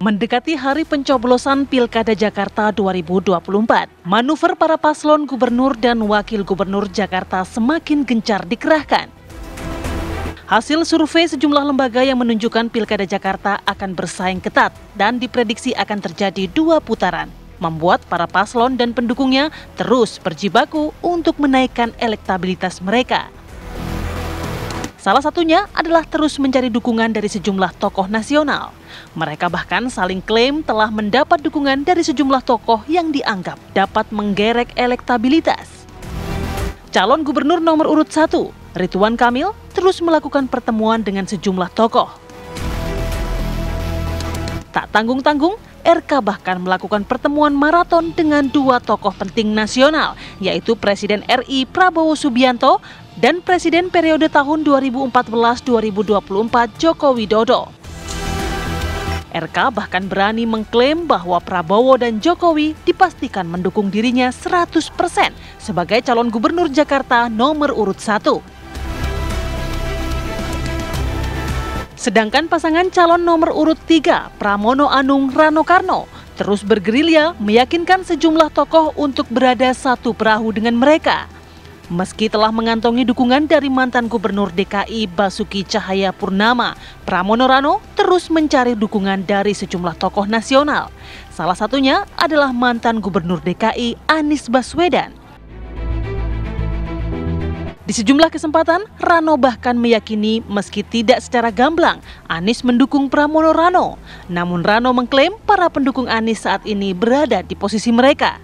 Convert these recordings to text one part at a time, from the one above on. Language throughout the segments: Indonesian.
Mendekati hari pencoblosan Pilkada Jakarta 2024, manuver para paslon gubernur dan wakil gubernur Jakarta semakin gencar dikerahkan. Hasil survei sejumlah lembaga yang menunjukkan Pilkada Jakarta akan bersaing ketat dan diprediksi akan terjadi 2 putaran, membuat para paslon dan pendukungnya terus berjibaku untuk menaikkan elektabilitas mereka. Salah satunya adalah terus mencari dukungan dari sejumlah tokoh nasional. Mereka bahkan saling klaim telah mendapat dukungan dari sejumlah tokoh yang dianggap dapat menggerek elektabilitas. Calon gubernur nomor urut 1, Ridwan Kamil, terus melakukan pertemuan dengan sejumlah tokoh. Tak tanggung-tanggung, RK bahkan melakukan pertemuan maraton dengan 2 tokoh penting nasional, yaitu Presiden RI Prabowo Subianto dan Presiden periode tahun 2014-2024 Joko Widodo. RK bahkan berani mengklaim bahwa Prabowo dan Jokowi dipastikan mendukung dirinya 100% sebagai calon gubernur Jakarta nomor urut 1. Sedangkan pasangan calon nomor urut 3, Pramono Anung Rano Karno, terus bergerilya meyakinkan sejumlah tokoh untuk berada satu perahu dengan mereka. Meski telah mengantongi dukungan dari mantan gubernur DKI Basuki Cahayapurnama, Pramono Rano terus mencari dukungan dari sejumlah tokoh nasional. Salah satunya adalah mantan gubernur DKI Anies Baswedan. Di sejumlah kesempatan, Rano bahkan meyakini meski tidak secara gamblang, Anies mendukung Pramono Rano. Namun Rano mengklaim para pendukung Anies saat ini berada di posisi mereka.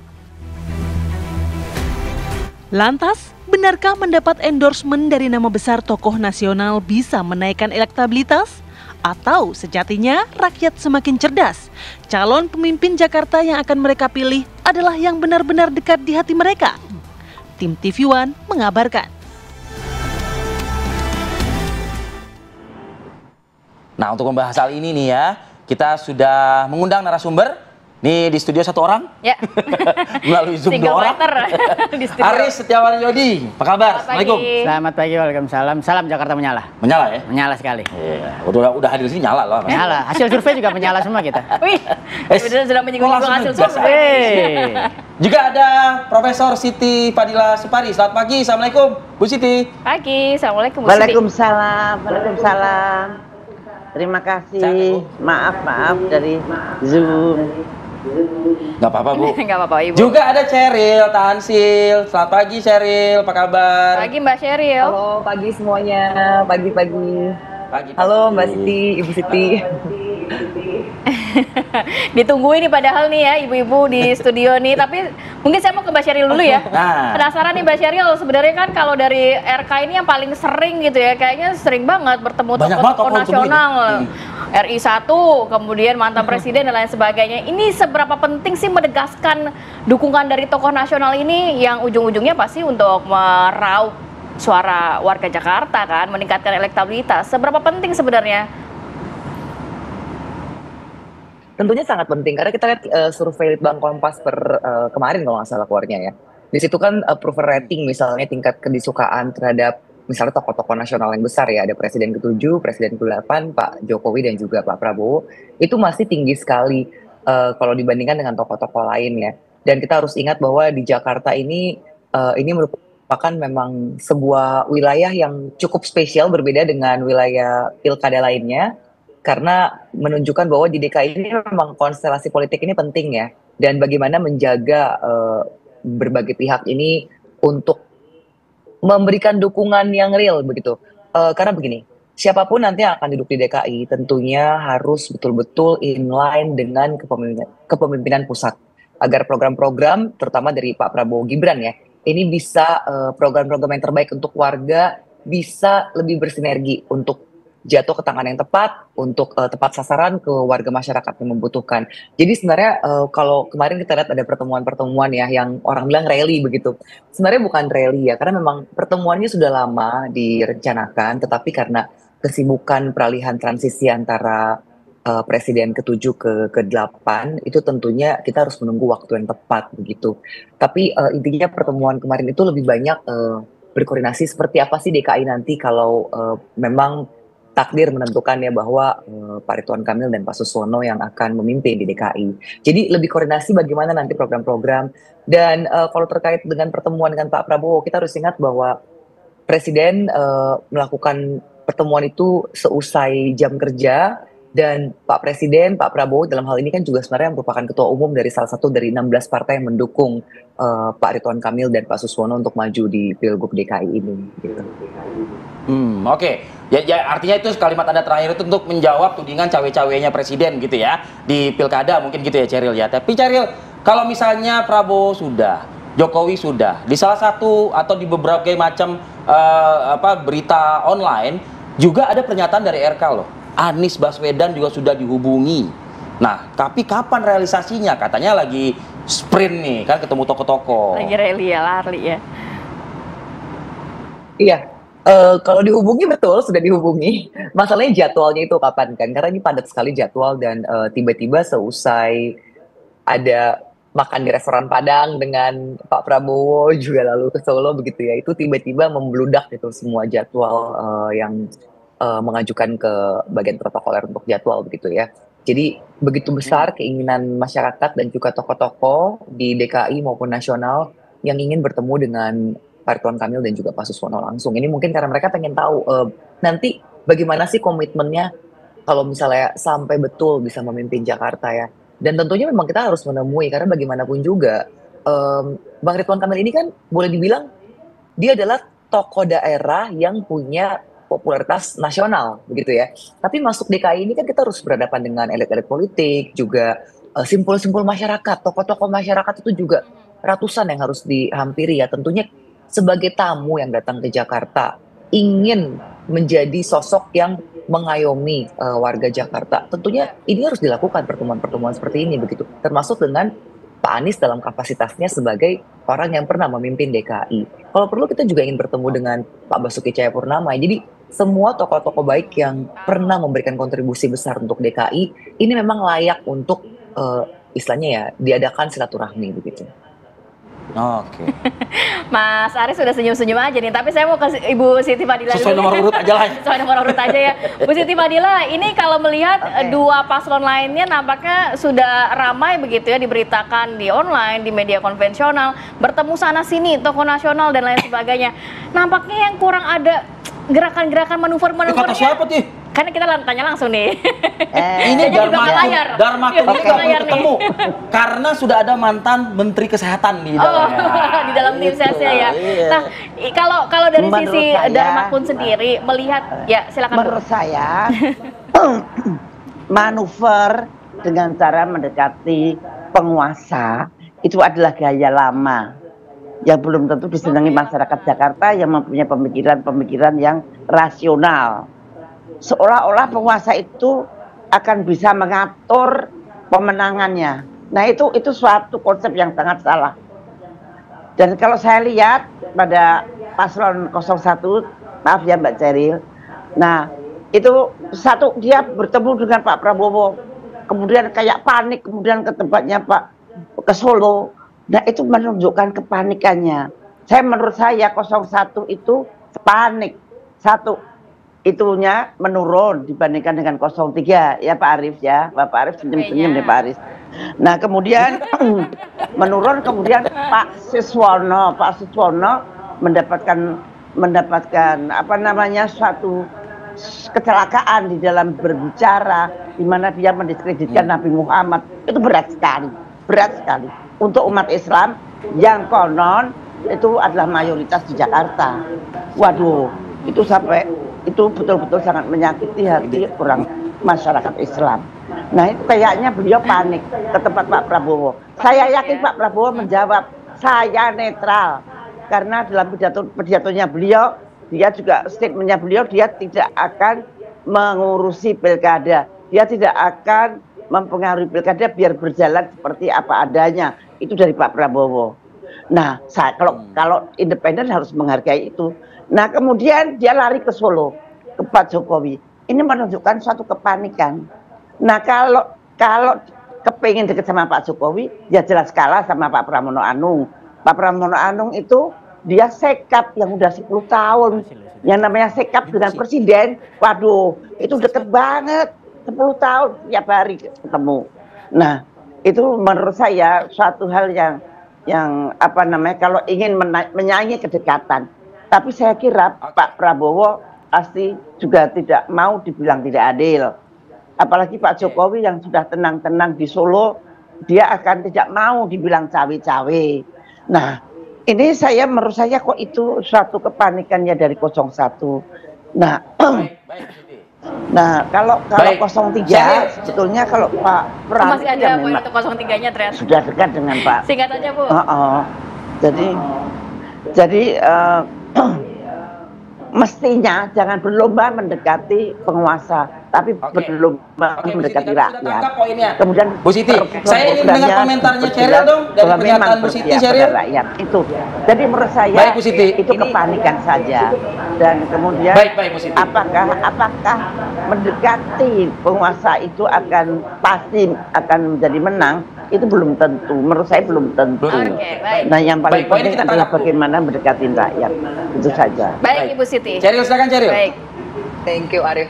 Lantas, benarkah mendapat endorsement dari nama besar tokoh nasional bisa menaikkan elektabilitas? Atau sejatinya rakyat semakin cerdas? Calon pemimpin Jakarta yang akan mereka pilih adalah yang benar-benar dekat di hati mereka? Tim TV One mengabarkan. Nah, untuk membahas hal ini nih ya, kita sudah mengundang narasumber. Nih di studio 1 orang, ya. Melalui Zoom 2 orang. Di Aris Setiawan Yodi, apa kabar? Assalamualaikum. Selamat pagi, waalaikumsalam. Salam Jakarta menyala. Menyala ya? Menyala sekali. Iya. Udah hadir di sini nyala loh. Menyala. Hasil survei juga menyala semua kita. Wih, sudah menyinggung hasil survei. Juga ada Profesor Siti Fadila Supari. Selamat pagi, assalamualaikum, Bu Siti. Pagi, assalamualaikum Bu Siti. Waalaikumsalam, waalaikumsalam. Terima kasih. Maaf dari Zoom. Nggak apa-apa, Bu. Nggak apa-apa, Ibu. Juga ada Cheryl Tansil. Selamat pagi, Cheryl. Apa kabar? Pagi, Mbak Cheryl. Halo, pagi semuanya. Pagi. Halo, Mbak Siti, Ibu Siti. Ditungguin nih padahal nih ya ibu-ibu di studio nih. Tapi mungkin saya mau ke Mbak Cheryl dulu ya. Penasaran nih Mbak Cheryl, sebenarnya kan kalau dari RK ini yang paling sering gitu ya, kayaknya sering banget bertemu tokoh-tokoh nasional. RI 1, kemudian mantan presiden dan lain sebagainya. Ini seberapa penting sih menegaskan dukungan dari tokoh nasional ini yang ujung-ujungnya pasti untuk meraup suara warga Jakarta kan, meningkatkan elektabilitas. Seberapa penting sebenarnya? Tentunya sangat penting karena kita lihat survei Litbang Kompas kemarin kalau nggak salah keluarnya ya. Di situ kan approval rating misalnya tingkat kedisukaan terhadap misalnya tokoh-tokoh nasional yang besar ya, ada Presiden ke-7, Presiden ke-8, Pak Jokowi dan juga Pak Prabowo, itu masih tinggi sekali kalau dibandingkan dengan tokoh-tokoh lain ya. Dan kita harus ingat bahwa di Jakarta ini merupakan memang sebuah wilayah yang cukup spesial berbeda dengan wilayah pilkada lainnya, karena menunjukkan bahwa di DKI ini memang konstelasi politik ini penting ya, dan bagaimana menjaga berbagai pihak ini untuk memberikan dukungan yang real begitu. Karena begini, siapapun nanti yang akan duduk di DKI tentunya harus betul-betul inline dengan kepemimpinan pusat, agar program-program terutama dari Pak Prabowo Gibran ya, ini bisa program-program yang terbaik untuk warga bisa lebih bersinergi untuk jatuh ke tangan yang tepat, untuk tepat sasaran ke warga masyarakat yang membutuhkan. Jadi sebenarnya kalau kemarin kita lihat ada pertemuan-pertemuan ya yang orang bilang rally begitu. Sebenarnya bukan rally ya, karena memang pertemuannya sudah lama direncanakan, tetapi karena kesibukan peralihan transisi antara Presiden ke-7 ke-8, itu tentunya kita harus menunggu waktu yang tepat begitu. Tapi intinya pertemuan kemarin itu lebih banyak berkoordinasi seperti apa sih DKI nanti kalau memang takdir menentukan ya bahwa Pak Ridwan Kamil dan Pak Suswono yang akan memimpin di DKI. Jadi lebih koordinasi bagaimana nanti program-program, dan kalau terkait dengan pertemuan dengan Pak Prabowo, kita harus ingat bahwa Presiden melakukan pertemuan itu seusai jam kerja, dan Pak Presiden, Pak Prabowo dalam hal ini kan juga sebenarnya merupakan ketua umum dari salah satu dari 16 partai yang mendukung Pak Ridwan Kamil dan Pak Suswono untuk maju di Pilgub DKI ini. Gitu. Oke. Ya, artinya itu kalimat Anda terakhir itu untuk menjawab tudingan cawe-cawenya Presiden gitu ya, di Pilkada mungkin gitu ya Ceril ya. Tapi Ceril, kalau misalnya Prabowo sudah, Jokowi sudah, di salah satu atau di beberapa macam berita online juga ada pernyataan dari RK loh. Anies Baswedan juga sudah dihubungi. Nah, tapi kapan realisasinya? Katanya lagi sprint nih, kan ketemu toko-toko. Lagi rally ya, lari ya. Iya, kalau dihubungi betul sudah dihubungi. Masalahnya jadwalnya itu kapan kan? Karena ini padat sekali jadwal, dan tiba-tiba seusai ada makan di restoran Padang dengan Pak Prabowo juga lalu ke Solo begitu ya, itu tiba-tiba membludak itu semua jadwal yang mengajukan ke bagian protokoler untuk jadwal begitu ya. Jadi begitu besar keinginan masyarakat dan juga tokoh-tokoh di DKI maupun nasional yang ingin bertemu dengan Pak Ridwan Kamil dan juga Pak Suswono langsung. Ini mungkin karena mereka pengen tahu nanti bagaimana sih komitmennya kalau misalnya sampai betul bisa memimpin Jakarta ya. Dan tentunya memang kita harus menemui, karena bagaimanapun juga Bang Ridwan Kamil ini kan boleh dibilang dia adalah tokoh daerah yang punya popularitas nasional begitu ya. Tapi masuk DKI ini kan kita harus berhadapan dengan elit-elit politik, juga simpul-simpul masyarakat, tokoh-tokoh masyarakat itu juga ratusan yang harus dihampiri ya. Tentunya sebagai tamu yang datang ke Jakarta ingin menjadi sosok yang mengayomi warga Jakarta. Tentunya ini harus dilakukan pertemuan-pertemuan seperti ini begitu. Termasuk dengan Pak Anies dalam kapasitasnya sebagai orang yang pernah memimpin DKI. Kalau perlu kita juga ingin bertemu dengan Pak Basuki Cahayapurnama. Jadi semua tokoh-tokoke baik yang pernah memberikan kontribusi besar untuk DKI ini memang layak untuk istilahnya ya diadakan silaturahmi begitu. Oke. Mas Aris sudah senyum-senyum aja nih, tapi saya mau ke Ibu Siti Fadila dulu. Sesuai nomor urut aja lah. Sesuai nomor urut aja ya. Bu Siti Fadila, ini kalau melihat dua paslon lainnya nampaknya sudah ramai begitu ya, diberitakan di online, di media konvensional, bertemu sana sini, tokoh nasional dan lain sebagainya. Nampaknya yang kurang ada gerakan-gerakan manuver-manuvernya. Kata siapa tuh? Karena kita tanya langsung nih. Ini Dharma ini nggak ketemu karena sudah ada mantan Menteri Kesehatan di dalamnya. Di dalam tim sesnya ya. Nah, kalau dari menurut sisi Dharma Kun sendiri melihat, ya silakan. Menurut saya manuver dengan cara mendekati penguasa itu adalah gaya lama yang belum tentu disenangi masyarakat Jakarta yang mempunyai pemikiran-pemikiran yang rasional. Seolah-olah penguasa itu akan bisa mengatur pemenangannya. Nah itu suatu konsep yang sangat salah. Dan kalau saya lihat pada paslon 01, maaf ya Mbak Ceril, nah itu satu dia bertemu dengan Pak Prabowo, kemudian kayak panik, kemudian ke tempatnya ke Solo. Nah itu menunjukkan kepanikannya. Menurut saya 01 itu panik. Satu, itunya menurun dibandingkan dengan 03 ya Pak Arief ya. Bapak Arief senyum-senyum nih Pak Arief. Nah kemudian menurun, kemudian Pak Suswono mendapatkan apa namanya suatu kecelakaan di dalam berbicara, di mana dia mendiskreditkan Nabi Muhammad. Itu berat sekali untuk umat Islam yang konon itu adalah mayoritas di Jakarta. Waduh, itu betul-betul sangat menyakiti hati orang masyarakat Islam. Nah itu kayaknya beliau panik ke tempat Pak Prabowo. Saya yakin Pak Prabowo menjawab, saya netral. Karena dalam pidatonya beliau, dia juga statementnya beliau, dia tidak akan mengurusi pilkada. Dia tidak akan mempengaruhi pilkada biar berjalan seperti apa adanya. Itu dari Pak Prabowo. Nah kalau independen harus menghargai itu. Nah kemudian dia lari ke Solo, ke Pak Jokowi. Ini menunjukkan suatu kepanikan. Nah kalau kepingin dekat sama Pak Jokowi, ya jelas kalah sama Pak Pramono Anung. Pak Pramono Anung itu dia sekap yang udah 10 tahun. Yang namanya sekap dengan presiden, waduh, itu deket banget. 10 tahun tiap hari ketemu. Nah, itu menurut saya suatu hal yang apa namanya, kalau ingin menyaingi kedekatan. Tapi saya kira Pak Prabowo pasti juga tidak mau dibilang tidak adil. Apalagi Pak Jokowi yang sudah tenang-tenang di Solo, dia akan tidak mau dibilang cawe-cawe. Nah, ini menurut saya kok itu suatu kepanikannya dari 01. Nah, nah kalau 03 sebetulnya kalau Pak Prabowo masih ada poin untuk 03-nya ternyata. Sudah dekat dengan Pak. Singkat aja, Bu. Jadi mestinya jangan berlomba mendekati penguasa, tapi berlomba mendekati rakyat. Kemudian Bu Siti, saya ingin dengar komentarnya Sheryl dong dari pernyataan Bu Siti, Sheryl. Rakyat itu. Jadi menurut saya itu kepanikan saja. Dan kemudian apakah mendekati penguasa itu pasti akan menjadi menang? Itu belum tentu, menurut saya belum tentu. Nah, yang paling penting adalah bagaimana mendekati rakyat, itu saja. Baik, Ibu Siti. Sheryl, silakan Sheryl. Baik. Thank you, Arif.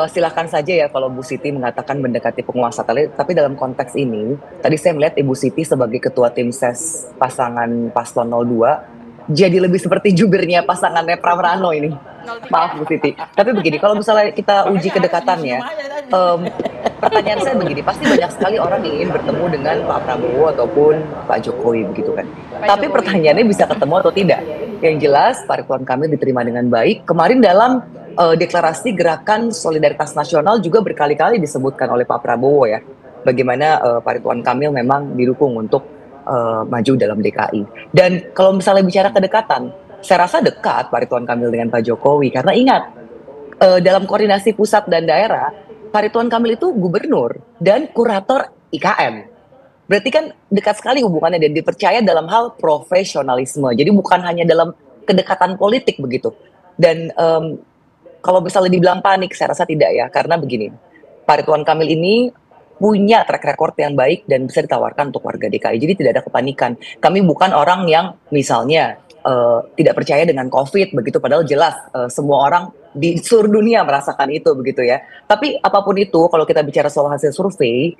Silakan saja ya kalau Bu Siti mengatakan mendekati penguasa, tapi dalam konteks ini, tadi saya melihat Ibu Siti sebagai ketua tim ses pasangan Paslon 02, jadi lebih seperti jubirnya pasangannya Pramono ini. Maaf Bu Siti. Tapi begini, kalau misalnya kita uji kedekatannya, pertanyaan saya begini, pasti banyak sekali orang yang ingin bertemu dengan Pak Prabowo ataupun Pak Jokowi begitu kan. Tapi pertanyaannya bisa ketemu atau tidak? Yang jelas Pak Ridwan Kamil diterima dengan baik. Kemarin dalam deklarasi Gerakan Solidaritas Nasional juga berkali-kali disebutkan oleh Pak Prabowo ya, bagaimana Pak Ridwan Kamil memang didukung untuk maju dalam DKI. Dan kalau misalnya bicara kedekatan, saya rasa dekat Pak Ridwan Kamil dengan Pak Jokowi, karena ingat dalam koordinasi pusat dan daerah, Pak Ridwan Kamil itu gubernur dan kurator IKN. Berarti kan dekat sekali hubungannya dan dipercaya dalam hal profesionalisme. Jadi bukan hanya dalam kedekatan politik begitu. Dan kalau misalnya dibilang panik, saya rasa tidak ya, karena begini, Pak Ridwan Kamil ini punya track record yang baik dan bisa ditawarkan untuk warga DKI. Jadi tidak ada kepanikan. Kami bukan orang yang misalnya tidak percaya dengan COVID begitu, padahal jelas semua orang di seluruh dunia merasakan itu begitu ya. Tapi apapun itu, kalau kita bicara soal hasil survei,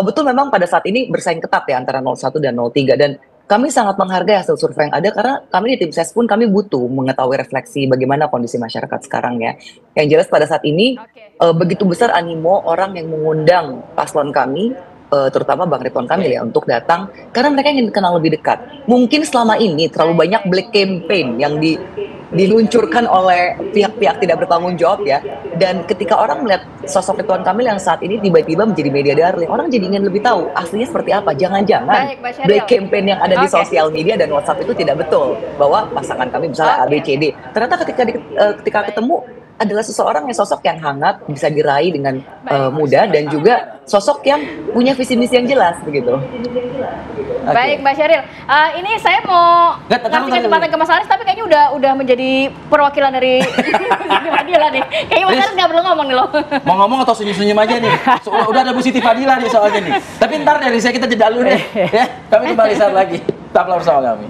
betul memang pada saat ini bersaing ketat ya antara 01 dan 03, dan kami sangat menghargai hasil survei yang ada karena kami di tim ses pun kami butuh mengetahui refleksi bagaimana kondisi masyarakat sekarang ya. Yang jelas pada saat ini begitu besar animo orang yang mengundang paslon kami, terutama Bang Ridwan Kamil ya, untuk datang karena mereka ingin kenal lebih dekat. Mungkin selama ini terlalu banyak black campaign yang diluncurkan oleh pihak-pihak tidak bertanggung jawab ya. Dan ketika orang melihat sosok Ridwan Kamil yang saat ini tiba-tiba menjadi media darling, orang jadi ingin lebih tahu aslinya seperti apa. Jangan-jangan black campaign yang ada di sosial media dan WhatsApp itu tidak betul, bahwa pasangan kami misalnya ABCD. Ternyata ketika ketemu adalah seseorang yang sosok yang hangat, bisa diraih dengan mudah, dan juga sosok yang punya visi misi yang jelas begitu. Baik, Mbak Sheryl. Ini saya mau ngasih kesempatan ke Mas Aris, tapi kayaknya udah menjadi perwakilan dari Fadila nih. Kayaknya Mas Aris nggak perlu ngomong nih loh. Mau ngomong atau senyum-senyum aja nih? Udah ada Bu Siti Fadila nih soalnya nih. Tapi ntar dari saya kita jeda dulu deh. Ya, kami kembali saat lagi. Tetaplah bersama kami.